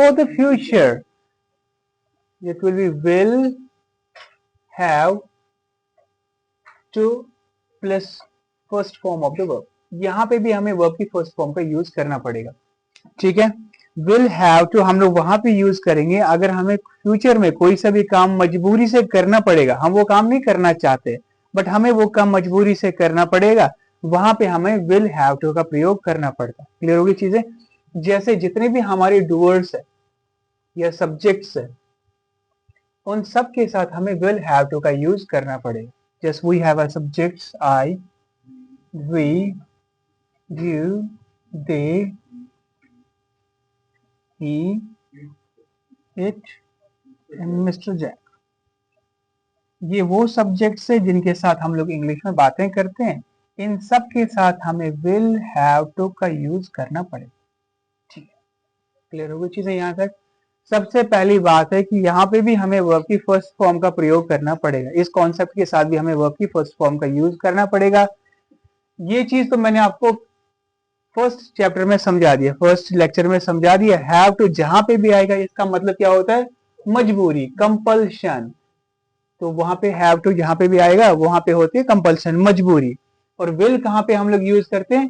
for the future, it will be will have to plus first form of the verb. यहाँ पे भी हमें verb की first form का यूज करना पड़ेगा, ठीक है। विल हैव टू हम लोग वहां पे यूज करेंगे अगर हमें फ्यूचर में कोई सा भी काम मजबूरी से करना पड़ेगा, हम वो काम नहीं करना चाहते बट हमें वो काम मजबूरी से करना पड़ेगा, वहां पे हमें विल हैव टू का प्रयोग करना पड़ता है। क्लियर होगी चीजें। जैसे जितने भी हमारे डूअर्स है या सब्जेक्ट्स है, उन सब के साथ हमें विल हैव टू का यूज करना पड़ेगा। Just we have a subjects I, we, you, they, he, it, and Mr. Jack। ये वो सब्जेक्ट्स है जिनके साथ हम लोग इंग्लिश में बातें करते हैं। इन सब के साथ हमें विल हैव टू का यूज करना पड़ेगा, ठीक है। क्लियर हो गई चीजें यहाँ तक। सबसे पहली बात है कि यहाँ पे भी हमें वर्ब की फर्स्ट फॉर्म का प्रयोग करना पड़ेगा। इस कॉन्सेप्ट के साथ भी हमें वर्ब की फर्स्ट फॉर्म का यूज करना पड़ेगा। ये चीज तो मैंने आपको फर्स्ट चैप्टर में समझा दिया, फर्स्ट लेक्चर में समझा दिया। हैव टू जहां पे भी आएगा इसका मतलब क्या होता है, मजबूरी, कंपल्शन। तो वहां पे हैव टू जहां पे भी आएगा वहां पे होती है कंपल्शन, मजबूरी। और विल कहां पे हम लोग यूज करते हैं,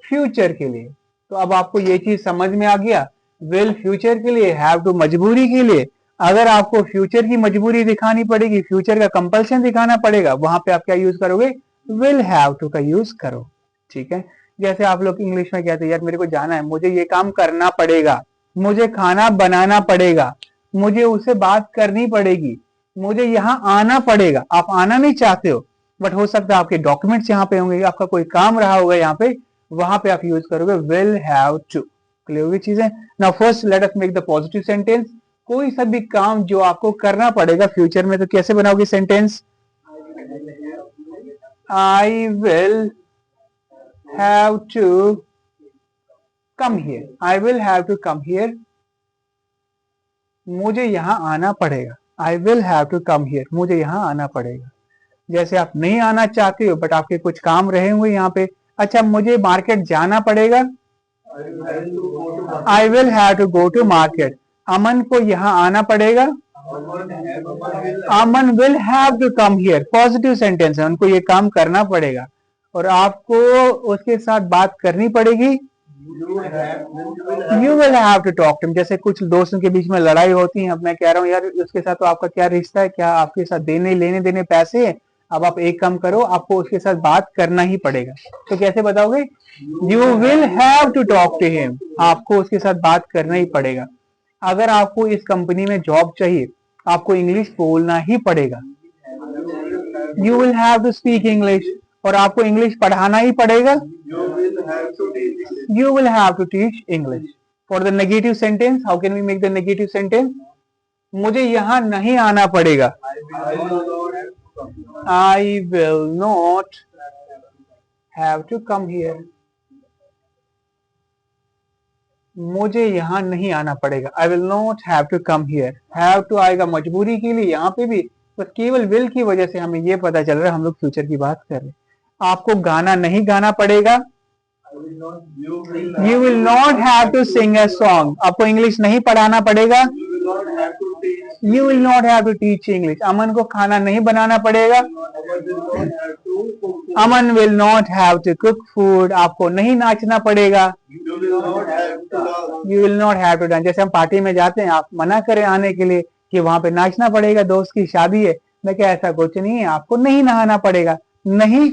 फ्यूचर के लिए। तो अब आपको ये चीज समझ में आ गया, विल फ्यूचर के लिए, हैव टू मजबूरी के लिए। अगर आपको फ्यूचर की मजबूरी दिखानी पड़ेगी, फ्यूचर का कंपल्शन दिखाना पड़ेगा, वहां पे आप क्या यूज करोगे, विल हैव टू का यूज करो, ठीक है। जैसे आप लोग इंग्लिश में कहते हैं यार मेरे को जाना है, मुझे ये काम करना पड़ेगा, मुझे खाना बनाना पड़ेगा, मुझे उससे बात करनी पड़ेगी, मुझे यहाँ आना पड़ेगा। आप आना नहीं चाहते हो बट हो सकता है आपके डॉक्यूमेंट्स यहाँ पे होंगे, आपका कोई काम रहा होगा यहाँ पे, वहां पे आप यूज करोगे विल हैव टू। क्लियर होगी चीजें। Now first let us make the positive sentence. कोई सा भी काम जो आपको करना पड़ेगा फ्यूचर में, तो कैसे बनाओगे sentence, I will have to come here। I will have to come here। मुझे यहाँ आना पड़ेगा। I will have to come here। मुझे यहाँ आना पड़ेगा। जैसे आप नहीं आना चाहते हो बट आपके कुछ काम रहे हुए यहाँ पे, अच्छा मुझे मार्केट जाना पड़ेगा, I will have to go to market। अमन को यहाँ आना पड़ेगा, Aman will have to come here. Positive sentence है, उनको ये काम करना पड़ेगा और आपको उसके साथ बात करनी पड़ेगी, you will have to talk to him. जैसे कुछ दोस्तों के बीच में लड़ाई होती है, अब मैं कह रहा हूँ यार उसके साथ तो आपका क्या रिश्ता है, क्या आपके साथ देने लेने देने पैसे है, अब आप एक काम करो, आपको उसके साथ बात करना ही पड़ेगा। तो कैसे बताओगे, you will have to talk to him. आपको उसके साथ बात करना ही पड़ेगा। अगर आपको इस कंपनी में जॉब चाहिए, आपको इंग्लिश बोलना ही पड़ेगा, you will have to speak English. और आपको इंग्लिश पढ़ाना ही पड़ेगा, you will have to teach English. For the negative sentence, how can we make the negative sentence, मुझे यहां नहीं आना पड़ेगा, I will not have to come here. मुझे यहाँ नहीं आना पड़ेगा, I will not have to come here. Have to आएगा मजबूरी के लिए, यहाँ पे भी बस केवल विल की वजह से हमें ये पता चल रहा है हम लोग फ्यूचर की बात कर रहे हैं। आपको गाना नहीं गाना पड़ेगा, you will not have to sing a song. आपको इंग्लिश नहीं पढ़ाना पड़ेगा, you will not have to teach English. Aman को खाना नहीं बनाना पड़ेगा, Aman will not have to cook food. आपको नहीं नाचना पड़ेगा, you will not have to dance. जैसे हम पार्टी में जाते हैं, आप मना करें आने के लिए कि वहां पे नाचना पड़ेगा, दोस्त की शादी है, मैं क्या ऐसा कुछ नहीं है, आपको नहीं नहाना पड़ेगा, नहीं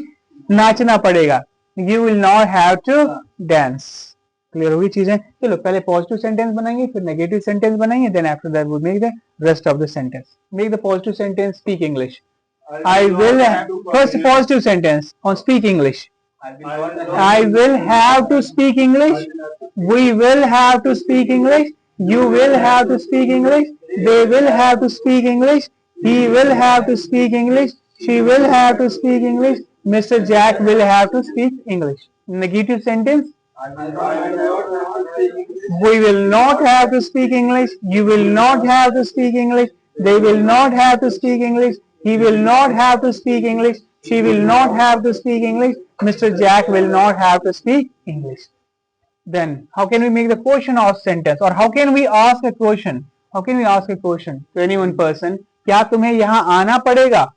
नाचना पड़ेगा, you will not have to dance. Clear होगी चीजें। चलो पहले पॉजिटिव सेंटेंस बनाएंगे, फिर नेगेटिव सेंटेंस बनाएंगे, then after that we make the rest of the sentence. Make the positive sentence, speak English. I will first positive sentence on speak English. I will have to speak English. We will have to speak English. You will have to speak English. They will have to speak English. He will have to speak English. She will have to speak English. Mr. Jack will have to speak English. Negative sentence. We will not have to speak English. You will not have to speak English. They will not have to speak English. He will not have to speak English. She will not have to speak English. Mr. Jack will not have to speak English. Then how can we make the question of sentence, or how can we ask a question? How can we ask a question to any one person? क्या तुम्हें यहाँ आना पड़ेगा?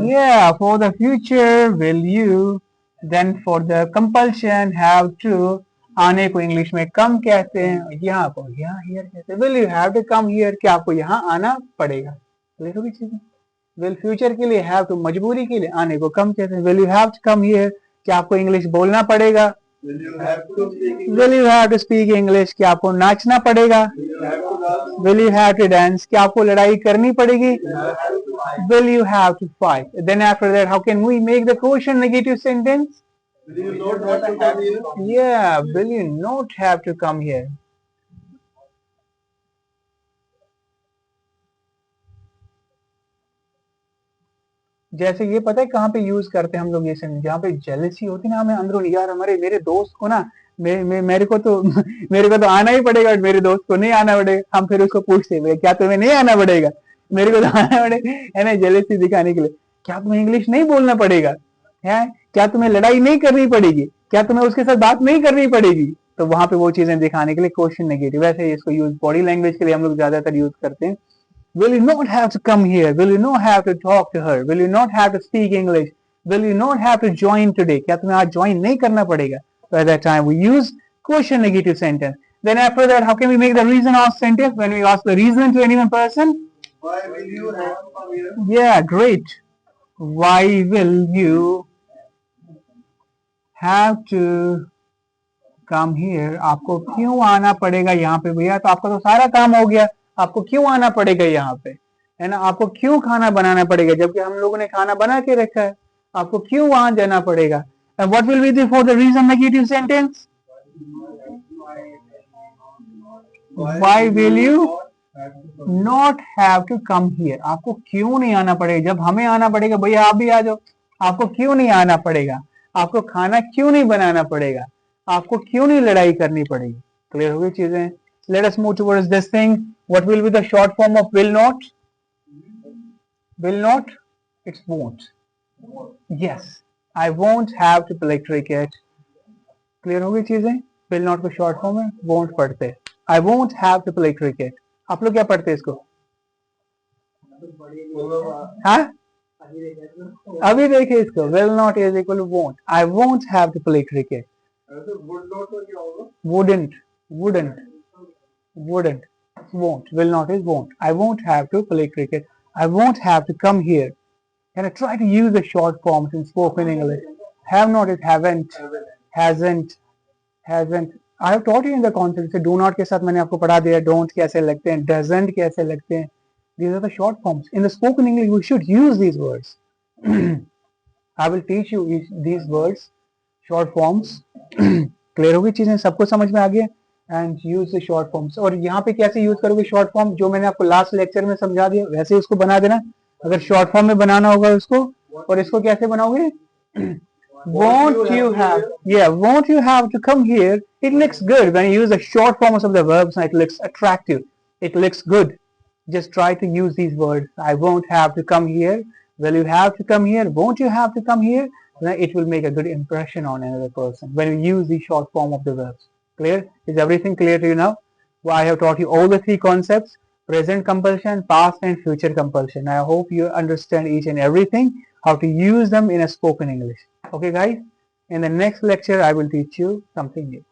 Yeah, for the future, will you? Then for the compulsion, have to. आने को English में कम कहते हैं, यहाँ को यहाँ हियर कहते हैं. Will you have to come here? क्या आपको यहाँ आना पड़ेगा? क्लियर होगी चीजें? Will फ्यूचर के लिए have to, मजबूरी के लिए आने को कम कहते हैं. Will you have to come here? क्या आपको इंग्लिश बोलना पड़ेगा? Will you have to speak English? क्या आपको नाचना पड़ेगा? Will you have to dance? क्या आपको लड़ाई करनी पड़ेगी? Will you have to fight? Then after that, how can we make the question negative sentence? Will you not have to come here? Yeah, will you not have to come here? जैसे ये पता है कहाँ पे use करते हैं हम लोग ये सेंटेंस, जहाँ पे जेलसी होती ना हमें अंदरूनी, यार हमारे मेरे दोस्त को ना मेरे को तो मेरे को तो आना ही पड़ेगा, मेरे दोस्त को नहीं आना पड़ेगा. हम फिर उसको पूछते हैं क्या तुम्हें नहीं आना पड़ेगा? मेरे को तो आना पड़ेगा, है ना, जेलसी दिखाने के लिए. क्या तुम्हें इंग्लिश नहीं बोलना पड़ेगा? है क्या तुम्हें लड़ाई नहीं करनी पड़ेगी? क्या तुम्हें उसके साथ बात नहीं करनी पड़ेगी? तो वहां पे वो चीजें दिखाने के लिए क्वेश्चन नेगेटिव. वैसे इसको यूज बॉडी लैंग्वेज के लिए हम लोग ज्यादातर यूज करते हैं. Will you not have to come here? Will you not have to talk to her? Will you not have to speak English? Will you not have to join today? क्या तुम्हें आज join नहीं करना पड़ेगा? So at that time we use question negative sentence. Then after that, how can we make the reason of sentence when we ask the reason to any one person? Why will you have to come here? Yeah, great. Why will you have to come here? आपको क्यों आना पड़ेगा यहाँ पे भैया? तो आपका तो सारा काम हो गया. आपको क्यों आना पड़ेगा यहाँ पे, है ना? आपको क्यों खाना बनाना पड़ेगा जबकि हम लोगों ने खाना बना के रखा है? आपको क्यों वहां जाना पड़ेगा? And what will be the for the reason negative sentence? Why will you not have to come here? आपको क्यों नहीं आना पड़ेगा? जब हमें आना पड़ेगा भैया आप भी आ जाओ. आपको क्यों नहीं आना पड़ेगा? आपको खाना क्यों नहीं बनाना पड़ेगा? आपको क्यों नहीं लड़ाई करनी पड़ेगी? क्लियर हो गई चीजें? Let us move towards this thing. What will be the short form of will not? Will not? It's won't. Yes. I won't have to play cricket. Clear हो गई चीजें? Will not को short form है, won't पढ़ते. I won't have to play cricket. आप लोग क्या पढ़ते हैं इसको? हाँ? अभी देखिए इसको. Will not is equal to won't. I won't have to play cricket. Wouldn't. Wouldn't. Wouldn't. Won't. Will not is won't. I won't have to play cricket. I won't have to come here. Can I try to use the short forms in spoken English? Have not is haven't. Hasn't. Hasn't. I have taught you in the concept. से do not के साथ मैंने आपको पढ़ा दिया. Don't कैसे लगते हैं? Doesn't कैसे लगते हैं? These are the short forms. In the spoken English, we should use these words. I will teach you these words, short forms. Clear होगी चीजें? सबको समझ में आ गया? And use the short forms. और यहाँ पे कैसे यूज करोगे शॉर्ट फॉर्म? जो मैंने आपको लास्ट लेक्चर में समझा दिया वैसे उसको बना देना. अगर शॉर्ट फॉर्म में बनाना होगा उसको, और इसको कैसे बनाओगे? Won't you have? Yeah, won't you have to come here? It looks good when you use the short forms of the verbs. It looks attractive. It looks good. Just try to use these words. I won't have to come here. Will you have to come here? Won't you have to come here? Then it will make a good impression on another person when you use the short form of the verbs. Clear? Is everything clear to you now? Well, I have taught you all the three concepts: present compulsion, past and future compulsion. I hope you understand each and everything, how to use them in a spoken English. Okay guys, in the next lecture I will teach you something new.